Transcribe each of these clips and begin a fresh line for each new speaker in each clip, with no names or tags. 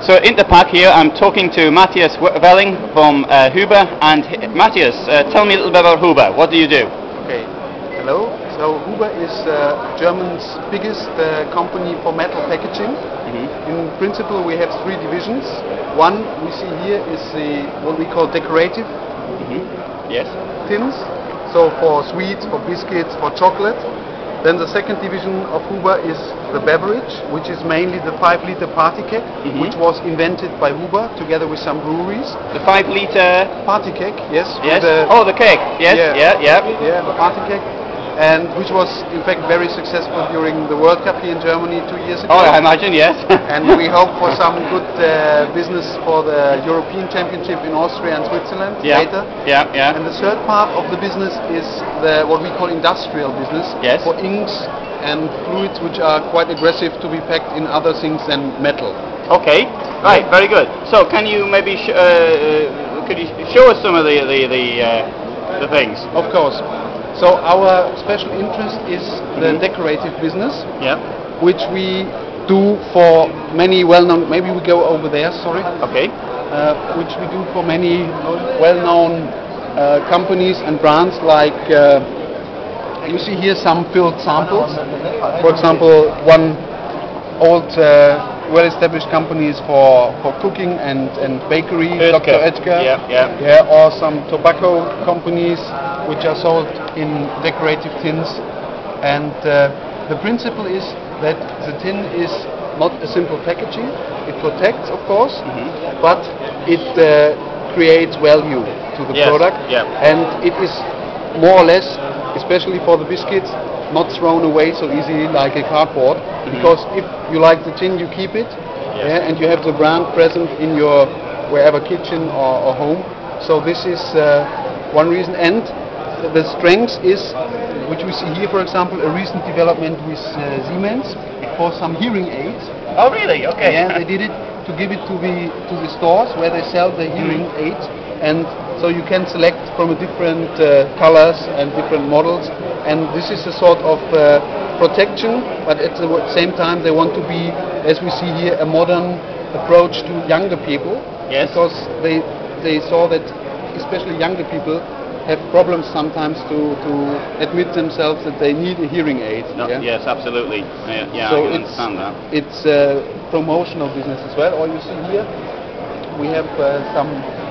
So in the park here, I'm talking to Matthias Welling from Huber. And Matthias, tell me a little bit about Huber. What do you do?
Okay, hello. So Huber is Germany's biggest company for metal packaging. Mm-hmm. In principle, we have three divisions. One we see here is what we call decorative.
Mm-hmm. Yes.
Tins. So for sweets, for biscuits, for chocolate. Then the second division of Huber is the beverage, which is mainly the 5-liter party cake, mm-hmm. which was invented by Huber together with some breweries.
The 5-liter
party cake, yes.
Yes. The cake. Yes. Yeah.
The party cake, and which was in fact very successful during the World Cup here in Germany 2 years ago.
Oh, I imagine, yes.
And we hope for some good business for the European Championship in Austria and Switzerland later.
Yeah.
And the third part of the business is what we call industrial business, for inks and fluids which are quite aggressive to be packed in other things than metal.
Okay, right, very good. So can you maybe could you show us some of the things?
Of course. So our special interest is the decorative business, which we do for many well-known. Maybe we go over there. Sorry.
Okay.
Which we do for many well-known companies and brands like. You see here some filled samples. For example, one old well-established company is for cooking and bakery, Dr. Edgar. Or some tobacco companies which are sold in decorative tins. And the principle is that the tin is not a simple packaging. It protects, of course, but it creates value to the product. And it is more or less, especially for the biscuits, not thrown away so easily like a cardboard, because if you like the tin, you keep it, and you have the brand present in your wherever kitchen or home. So this is one reason. And the strength is, which we see here, for example, a recent development with Siemens for some hearing aids.
Oh, really? Okay.
Yeah, they did it to give it to the stores where they sell the hearing aids, and so you can select from different colors and different models, and this is a sort of protection, but at the same time they want to be, as we see here, a modern approach to younger people, because they saw that especially younger people have problems sometimes to admit themselves that they need a hearing aid.
Yes, absolutely.
So
I can understand that.
It's promotional business as well. Or you see here, we have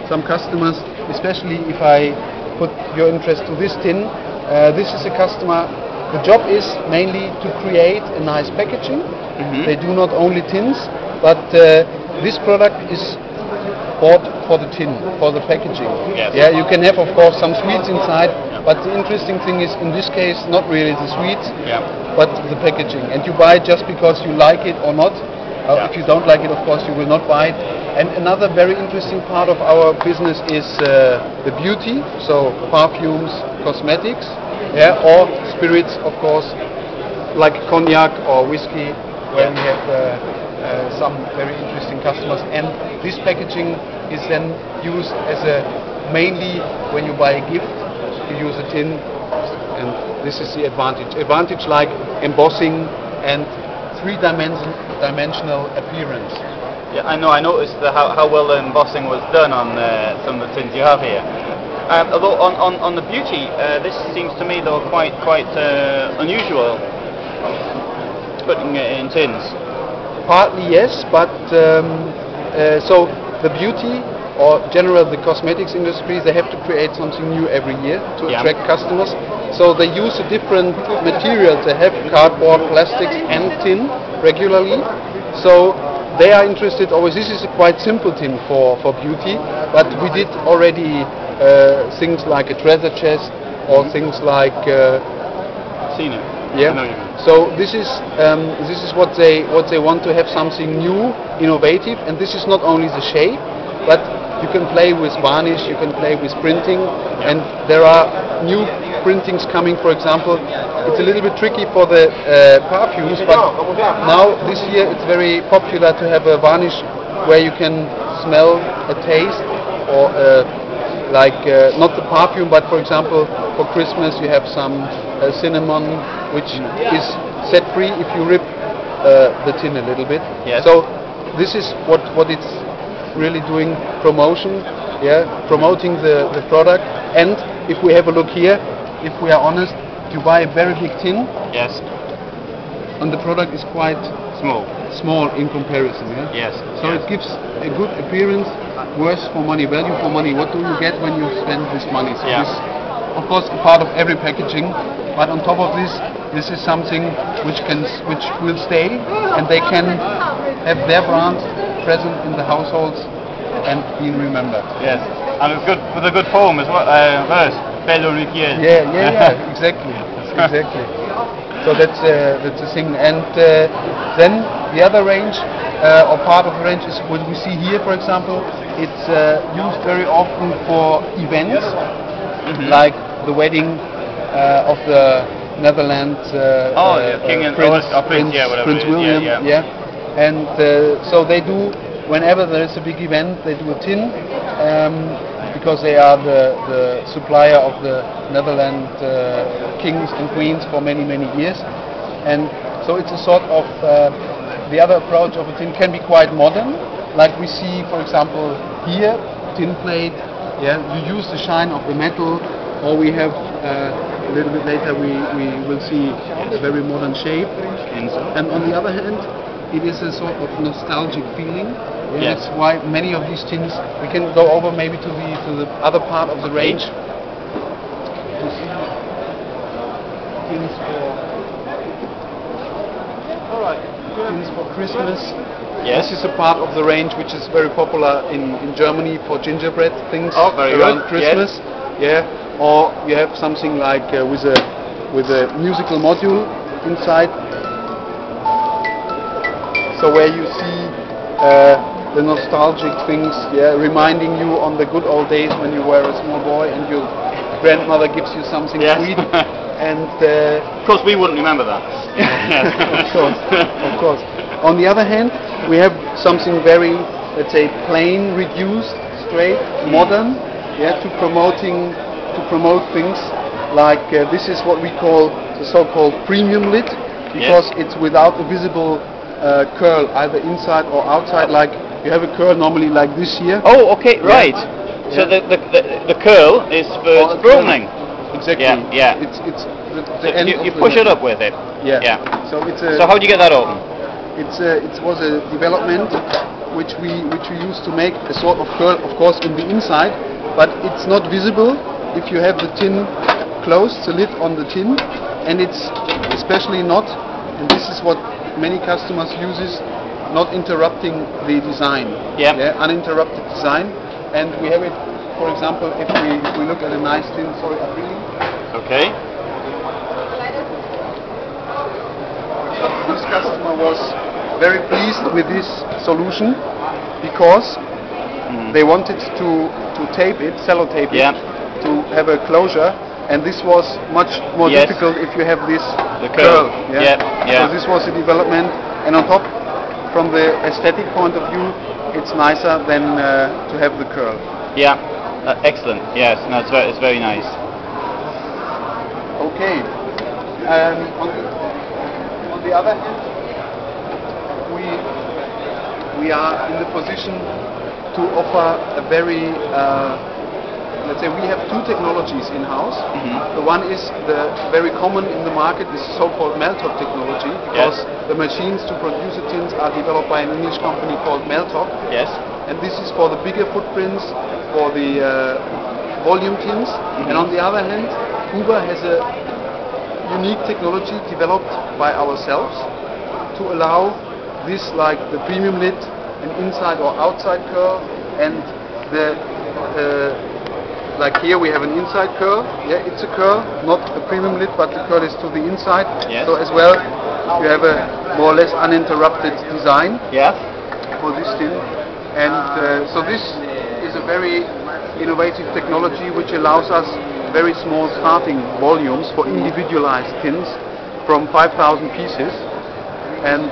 some customers, especially if I put your interest to this tin. This is a customer. The job is mainly to create a nice packaging. Mm-hmm. They do not only tins, but this product is bought for the tin, for the packaging.
Yes.
Yeah, you can have, of course, some sweets inside, but the interesting thing is, in this case, not really the sweets, but the packaging. And you buy it just because you like it or not. If you don't like it, of course, you will not buy it. And another very interesting part of our business is the beauty, so perfumes, cosmetics, or spirits, of course, like cognac or whiskey, where we have some very interesting customers. And this packaging is then used as mainly when you buy a gift, you use a tin, and this is the advantage. Advantage like embossing and three-dimensional appearance.
Yeah, I know. I noticed how well the embossing was done on some of the tins you have here. Although on the beauty, this seems to me though quite unusual, putting it in tins.
Partly yes, but so the beauty or general the cosmetics industry, they have to create something new every year to attract customers. So they use a different material. They have cardboard, plastics and tin regularly. So they are interested always. This is a quite simple tin for beauty, but we did already things like a treasure chest or things like
seen it.
So this is what they want to have, something new, innovative, and this is not only the shape, but you can play with varnish, you can play with printing, and there are new printings coming. For example, it's a little bit tricky for the perfumes, but now this year it's very popular to have a varnish where you can smell a taste, or not the perfume, but for example for Christmas you have some cinnamon, which is set free if you rip the tin a little bit. So this is what it's really doing, promotion, promoting the product. And if we have a look here, if we are honest, you buy a very big tin,
Yes.
and the product is quite small in comparison.
Yes.
So
yes.
it gives a good appearance, worth for money, value for money. What do you get when you spend this money? So
Yeah.
this, of course, a part of every packaging. But on top of this, this is something which will stay, and they can have their brand present in the households and being remembered.
Yes. And it's good with a good poem as well. Verse. Bello Richiel.
Yeah, exactly. So that's the thing. And then the other range, or part of the range, is what we see here, for example. It's used very often for events, like the wedding of the Netherlands
King and
Prince William.
Yeah.
And so they do, whenever there is a big event, they do a tin. Because they are the supplier of the Netherlands kings and queens for many years, and so it's a sort of the other approach of a tin can be quite modern, like we see, for example, here, tin plate. Yeah, you use the shine of the metal, or we have a little bit later we will see a very modern shape, and on the other hand, it is a sort of nostalgic feeling.
Yes.
That's why many of these tins, we can go over maybe to the other part of the range to see tins for Christmas.
Yes.
This is a part of the range which is very popular in Germany for gingerbread things
Very
around
good.
Christmas.
Yes.
Yeah. Or you have something like with a musical module inside. So where you see the nostalgic things, reminding you on the good old days when you were a small boy and your grandmother gives you something sweet. And
of course, we wouldn't remember that.
of course. On the other hand, we have something very, let's say, plain, reduced, straight, modern, to promote things like this is what we call the so-called premium lid, because it's without a visible curl, either inside or outside. Like you have a curl normally like this here.
Oh, okay, right. So the curl is for broadening.
Exactly.
Yeah.
It's the
So
end.
you push it up with it.
Yeah. So it's a.
So how do you get that open?
It was a development which we used to make a sort of curl, of course, in the inside, but it's not visible if you have the tin closed, the lid on the tin, and it's especially not. And this is what many customers uses, not interrupting the design. Uninterrupted design. And we have it, for example, if we look at a nice tin. Sorry,
Okay.
This customer was very pleased with this solution because they wanted to tape it, sellotape it, to have a closure, and this was much more difficult if you have this curl. So this was a development, and on top, from the aesthetic point of view, it's nicer than to have the curl.
Excellent. Yes, no, it's very nice.
Okay. On the other hand, we are in the position to offer a very, let's say, we have two technologies in-house. The one is the very common in the market, is so-called Meltok technology, because the machines to produce the tins are developed by an English company called Meltok. And this is for the bigger footprints, for the volume tins. And on the other hand, Huber has a unique technology developed by ourselves to allow this, like the premium lid, an inside or outside curl, and the like here we have an inside curl. It's a curl, not a premium lid, but the curl is to the inside. So as well, you have a more or less uninterrupted design for this tin. And so this is a very innovative technology which allows us very small starting volumes for individualized tins from 5,000 pieces, and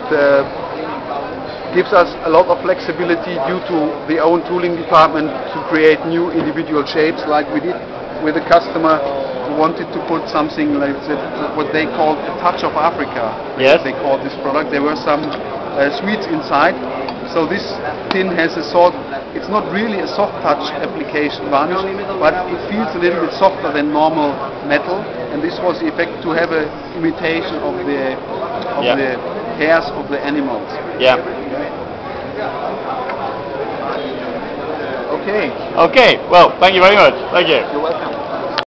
gives us a lot of flexibility due to the own tooling department to create new individual shapes, like we did with a customer who wanted to put something like what they called a touch of Africa. They called this product. There were some sweets inside, So this tin has it's not really a soft touch application varnish, but it feels a little bit softer than normal metal, and this was the effect to have a imitation of the hairs of the animals.
Yeah.
Okay.
Okay. Well, thank you very much. Thank you.
You're welcome.